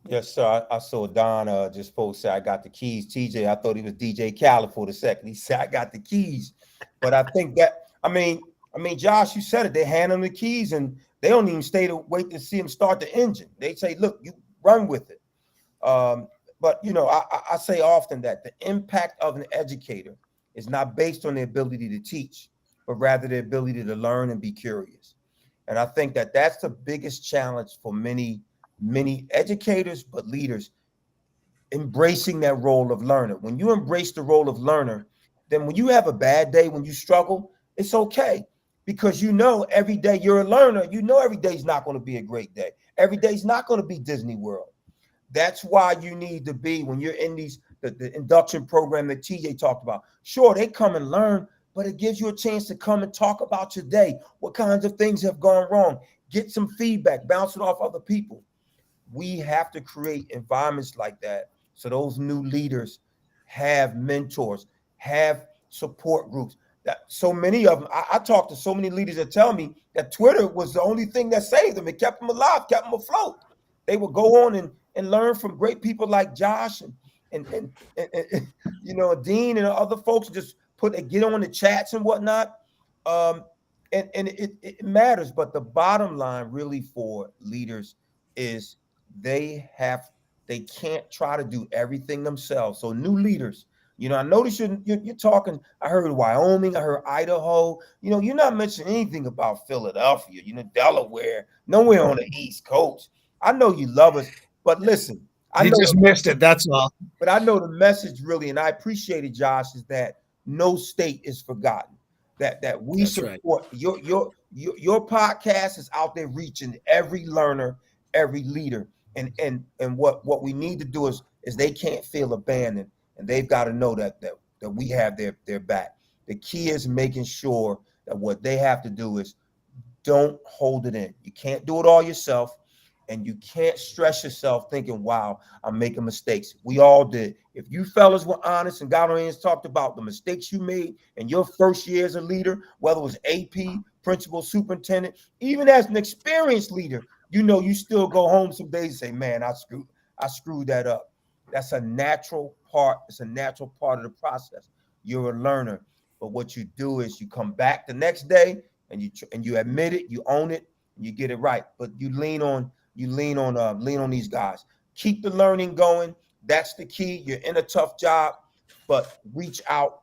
Yes, sir. I saw Don just post say I got the keys. TJ, I thought he was DJ Khaled for the second. He said I got the keys, but I think that I mean, Josh, you said it. They hand them the keys and they don't even stay to wait to see him start the engine. They say, "Look, you run with it." But I say often that the impact of an educator is not based on their ability to teach, but rather their ability to learn and be curious. And I think that that's the biggest challenge for many educators, but leaders, embracing that role of learner. When you embrace the role of learner, then when you have a bad day, when you struggle, it's okay, because every day you're a learner. Every day is not going to be a great day. Every day is not going to be Disney World. That's why you need to be, when you're in the induction program that TJ talked about. Sure, they come and learn, but it gives you a chance to come and talk about your day. What kinds of things have gone wrong? Get some feedback, bounce it off other people. we have to create environments like that so those new leaders have mentors, have support groups. That so many of them, I talked to so many leaders that tell me that Twitter was the only thing that saved them. It kept them alive, kept them afloat. They would go on and learn from great people like Josh and you know, Dean and other folks. Just get on the chats and whatnot. And it matters, but the bottom line really for leaders is they can't try to do everything themselves. So new leaders, you know, I noticed you're talking. I heard Wyoming, I heard Idaho. You know, you're not mentioning anything about Philadelphia. You know, Delaware, nowhere on the East Coast. I know you love us, but listen, You just missed it. That's all. but I know the message really, and I appreciate it, Josh, is that no state is forgotten. That we That's support your podcast is out there reaching every learner, every leader, and what we need to do is they can't feel abandoned, and they've got to know that we have their back. The key is making sure that what they have to do is don't hold it in. You can't do it all yourself. And you can't stress yourself thinking, wow, I'm making mistakes. We all did. If you fellas were honest and got on here and talked about the mistakes you made in your first year as a leader, whether it was AP, principal, superintendent, even as an experienced leader, you know, you still go home some days and say, man, I screwed that up. That's a natural part. It's a natural part of the process. You're a learner. But what you do is you come back the next day and you admit it, you own it, and you get it right. But you lean on these guys. Keep the learning going. That's the key. You're in a tough job, but reach out,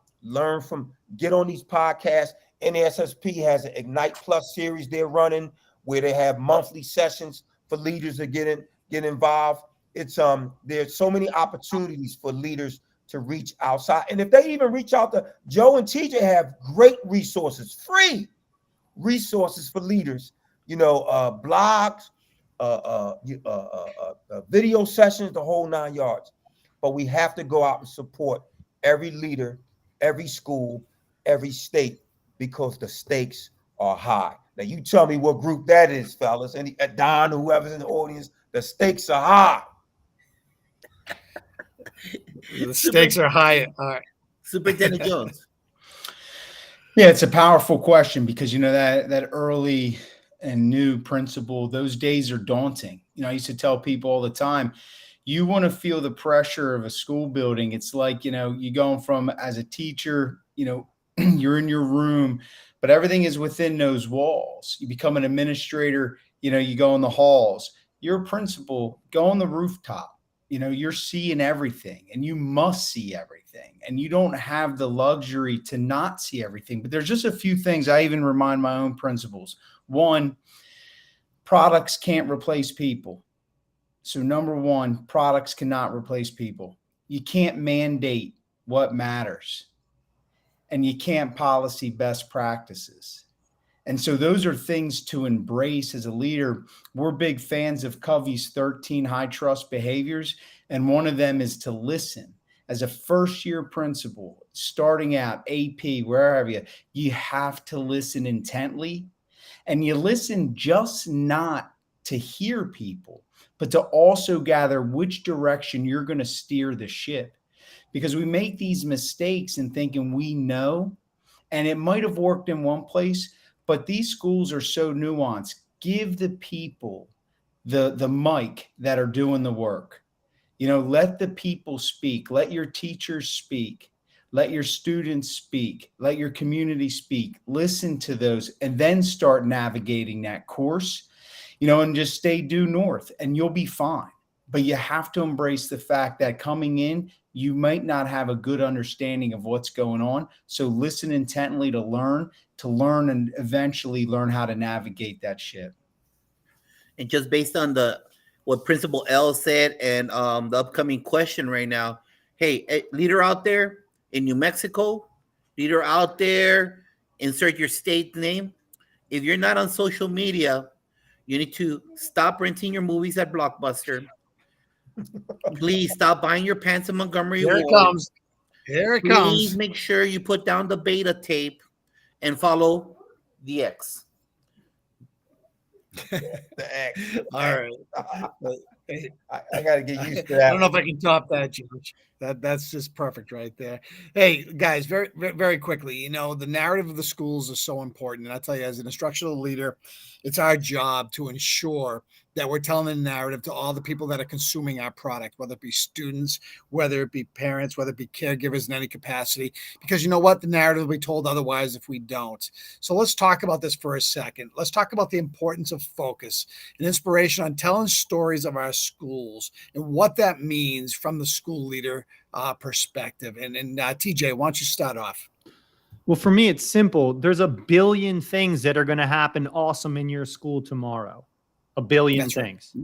get on these podcasts. NASSP has an Ignite Plus series they're running where they have monthly sessions for leaders to get involved. It's there's so many opportunities for leaders to reach outside. And if they even reach out to Joe and TJ, have great resources, free resources for leaders, you know, blogs, video sessions, the whole 9 yards. But we have to go out and support every leader, every school, every state, because the stakes are high. Now you tell me what group that is, fellas, and Don, whoever's in the audience, the stakes are high. The stakes are high. All right. Superintendent Jones. Yeah, it's a powerful question because, you know, that early and new principal, those days are daunting. You know, I used to tell people all the time, you want to feel the pressure of a school building. It's like, you know, you going from as a teacher, you know, you're in your room, but everything is within those walls. You become an administrator, you know, you go in the halls. You're a principal, go on the rooftop. You know, you're seeing everything and you must see everything, and you don't have the luxury to not see everything. But there's just a few things I even remind my own principals. One, products can't replace people. So number one, products cannot replace people. You can't mandate what matters, and you can't policy best practices. And so those are things to embrace as a leader. We're big fans of Covey's 13 high trust behaviors. And one of them is to listen. As a first year principal, starting out, AP, wherever you have to listen intently. And you listen just not to hear people, but to also gather which direction you're going to steer the ship. Because we make these mistakes in thinking we know, and it might have worked in one place, but these schools are so nuanced. Give the people the mic that are doing the work. You know, let the people speak. Let your teachers speak. Let your students speak. Let your community speak. Listen to those and then start navigating that course, you know, and just stay due north and you'll be fine. But you have to embrace the fact that coming in, you might not have a good understanding of what's going on. So listen intently to learn and eventually learn how to navigate that ship. And just based on what Principal L said and the upcoming question right now, hey, leader out there in New Mexico, leader out there, insert your state name. If you're not on social media, you need to stop renting your movies at Blockbuster. Please stop buying your pants in Montgomery Here it Ward. comes. Here it Please comes. make sure you put down the beta tape and follow the X. The X. All right. I got to get used to I don't that. know if I can top that, George. That's just perfect right there. Hey, guys, very quickly, you know, the narrative of the schools is so important. And I tell you, as an instructional leader, it's our job to ensure that we're telling the narrative to all the people that are consuming our product, whether it be students, whether it be parents, whether it be caregivers in any capacity, because you know what? The narrative will be told otherwise if we don't. So let's talk about this for a second. Let's talk about the importance of focus and inspiration on telling stories of our schools and what that means from the school leader perspective. And TJ, why don't you start off? Well, for me, it's simple. There's a billion things that are going to happen awesome in your school tomorrow. A billion That's right. things.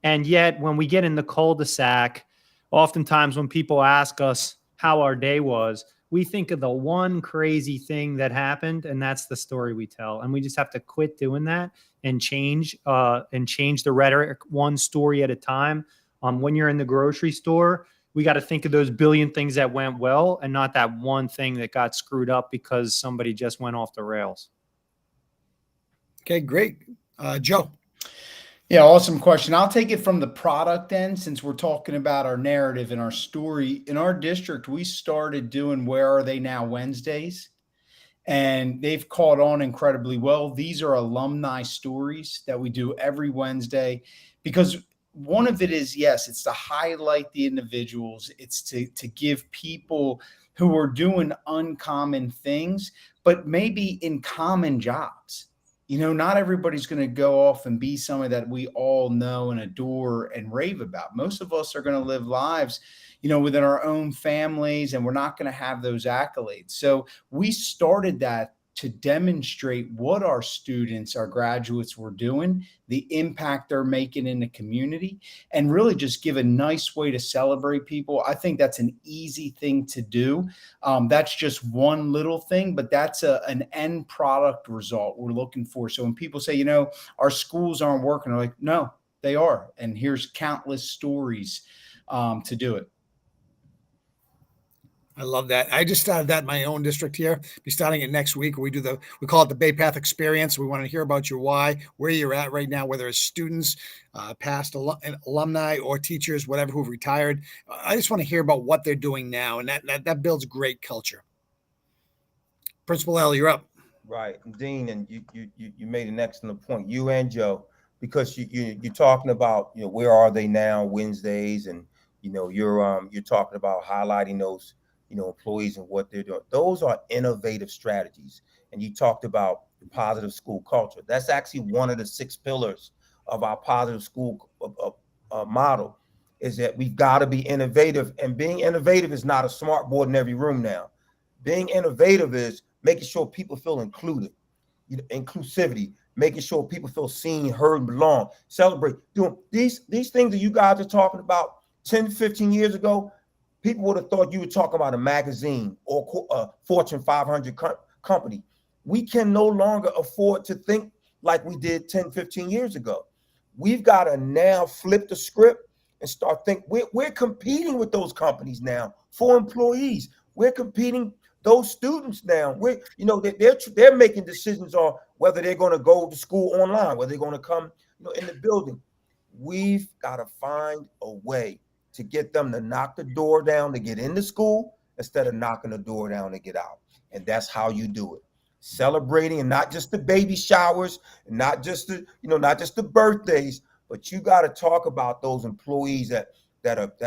And yet, when we get in the cul-de-sac, oftentimes when people ask us how our day was, we think of the one crazy thing that happened, and that's the story we tell. And we just have to quit doing that and change the rhetoric one story at a time. When you're in the grocery store, we got to think of those billion things that went well and not that one thing that got screwed up because somebody just went off the rails. Okay, great. Joe. Yeah, awesome question. I'll take it from the product end since we're talking about our narrative and our story. In our district, we started doing Where Are They Now Wednesdays, and they've caught on incredibly well. These are alumni stories that we do every Wednesday because one of it is, yes, it's to highlight the individuals. It's to give people who are doing uncommon things, but maybe in common jobs. You know, not everybody's going to go off and be somebody that we all know and adore and rave about. Most of us are going to live lives, you know, within our own families, and we're not going to have those accolades. So we started that to demonstrate what our students, our graduates were doing, the impact they're making in the community, and really just give a nice way to celebrate people. I think that's an easy thing to do. That's just one little thing, but that's an end product result we're looking for. So when people say, you know, our schools aren't working, they're like, no, they are. And here's countless stories to do it. I love that. I just started that in my own district here. Be starting it next week. We call it the Bay Path Experience. We want to hear about your why, where you're at right now, whether it's students, past alumni, or teachers, whatever, who've retired. I just want to hear about what they're doing now, and that builds great culture. Principal L, you're up. Right, and Dean, and you made an excellent point. You and Joe, because you're talking about, you know, Where Are They Now Wednesdays, and you know you're talking about highlighting those, you know, employees and what they're doing. Those are innovative strategies. And you talked about the positive school culture. That's actually one of the 6 pillars of our positive school model, is that we've got to be innovative. And being innovative is not a smart board in every room now. Being innovative is making sure people feel included, you know, inclusivity, making sure people feel seen, heard, and belong, celebrate. Doing these things that you guys are talking about 10, 15 years ago, people would have thought you were talking about a magazine or a Fortune 500 company. We can no longer afford to think like we did 10, 15 years ago. We've got to now flip the script and start thinking. We're competing with those companies now for employees. We're competing those students now. You know, they're making decisions on whether they're going to go to school online, whether they're going to come, you know, in the building. We've got to find a way to get them to knock the door down to get into school instead of knocking the door down to get out. And that's how you do it. Celebrating, and not just the baby showers, and not just the birthdays, but you got to talk about those employees that've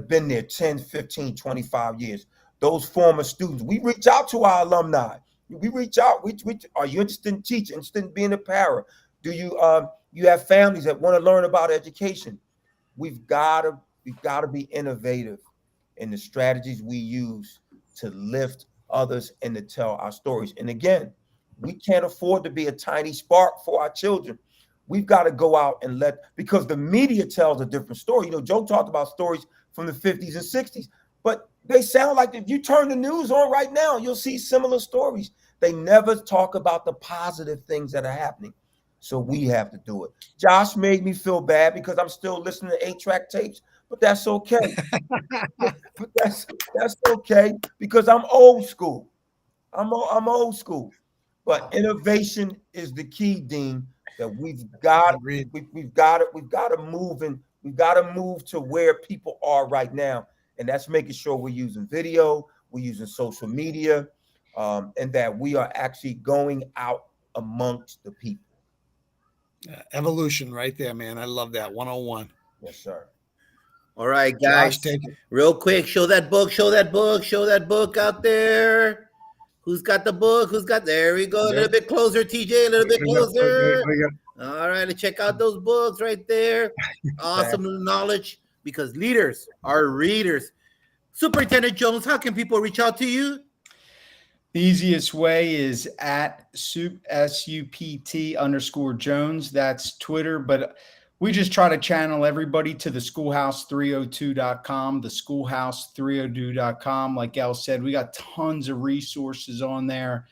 been there 10, 15, 25 years. Those former students. We reach out to our alumni. We reach out. We are you interested in teaching, interested in being a para? Do you have families that want to learn about education? We've got to be innovative in the strategies we use to lift others and to tell our stories. And again, we can't afford to be a tiny spark for our children. We've got to go out and because the media tells a different story. You know, Joe talked about stories from the 50s and 60s, but they sound like, if you turn the news on right now, you'll see similar stories. They never talk about the positive things that are happening. So we have to do it. Josh made me feel bad because I'm still listening to 8-track tapes, but that's okay. but that's okay because I'm old school. I'm old school. But innovation is the key, Dean. That we've got to move in We've got to move to where people are right now, and that's making sure we're using video, we're using social media, and that we are actually going out amongst the people. Evolution right there, man. I love that. 101. Yes, sir. All right, guys. Josh, take it. Real quick, show that book out there. Who's got the book? Who's got? There we go. A little bit closer, TJ. A little bit closer. All right, let's check out those books right there. Awesome knowledge, because leaders are readers. Superintendent Jones, how can people reach out to you? The easiest way is at SUPT_Jones. That's Twitter, but we just try to channel everybody to the schoolhouse302.com, the schoolhouse302.com. Like El said, we got tons of resources on there.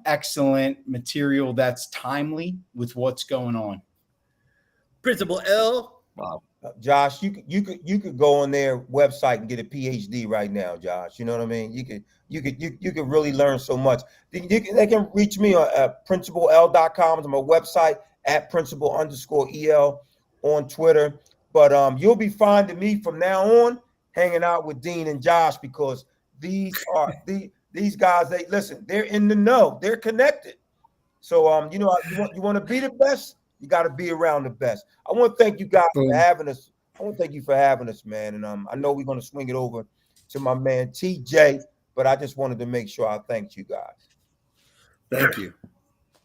Excellent material that's timely with what's going on. Principal L. Wow. Josh, you could go on their website and get a PhD right now, Josh. You know what I mean? You could really learn so much. They can reach me at principal.l.com. It's my website, at principal_EL on Twitter. But you'll be finding me from now on hanging out with Dean and Josh, because these guys, they're in the know, they're connected. So you want to be the best, you got to be around the best. I want to thank you guys for having us. I want to thank you for having us, man. And I know we're going to swing it over to my man TJ, but I just wanted to make sure I thanked you guys. Thank you.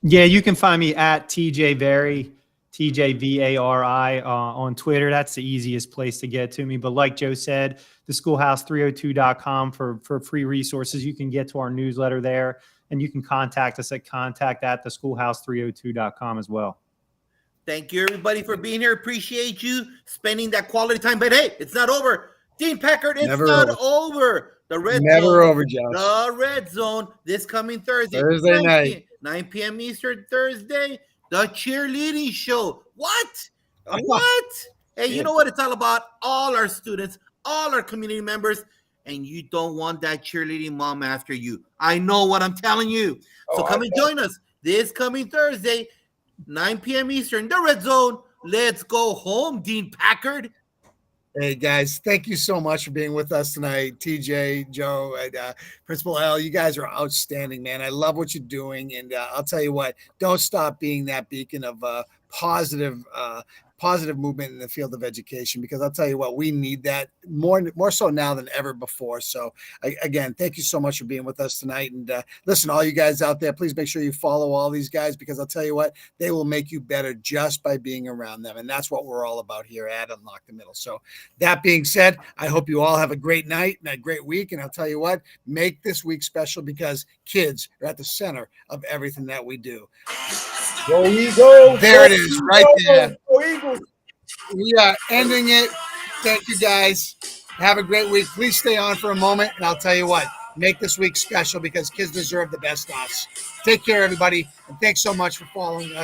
Yeah, you can find me at TJ Vari, TJVARI on Twitter. That's the easiest place to get to me. But like Joe said, the schoolhouse302.com for free resources. You can get to our newsletter there, and you can contact us at contact@theschoolhouse302.com as well. Thank you, everybody, for being here. Appreciate you spending that quality time. But hey, it's not over. Dean Packard, it's not over. The Red Zone. Never over, Josh. The Red Zone this coming Thursday. Thursday night. 9 p.m. Eastern Thursday. The cheerleading show. What? What? Hey, you know what it's all about? All our students, all our community members, and you don't want that cheerleading mom after you. I know what I'm telling you. So come and join us this coming Thursday, 9 p.m. Eastern, the Red Zone. Let's go home, Dean Packard. Hey, guys, thank you so much for being with us tonight. TJ, Joe, and Principal L, you guys are outstanding, man. I love what you're doing. And I'll tell you what, don't stop being that beacon of positive movement in the field of education, because I'll tell you what, we need that more so now than ever before. So again, thank you so much for being with us tonight. And listen, all you guys out there, please make sure you follow all these guys, because I'll tell you what, they will make you better just by being around them. And that's what we're all about here at Unlock the Middle. So that being said, I hope you all have a great night and a great week. And I'll tell you what, make this week special, because kids are at the center of everything that we do. Go Eagles! There it is, right there. We are ending it. Thank you, guys. Have a great week. Please stay on for a moment, and I'll tell you what, make this week special, because kids deserve the best of us. Take care, everybody, and thanks so much for following us.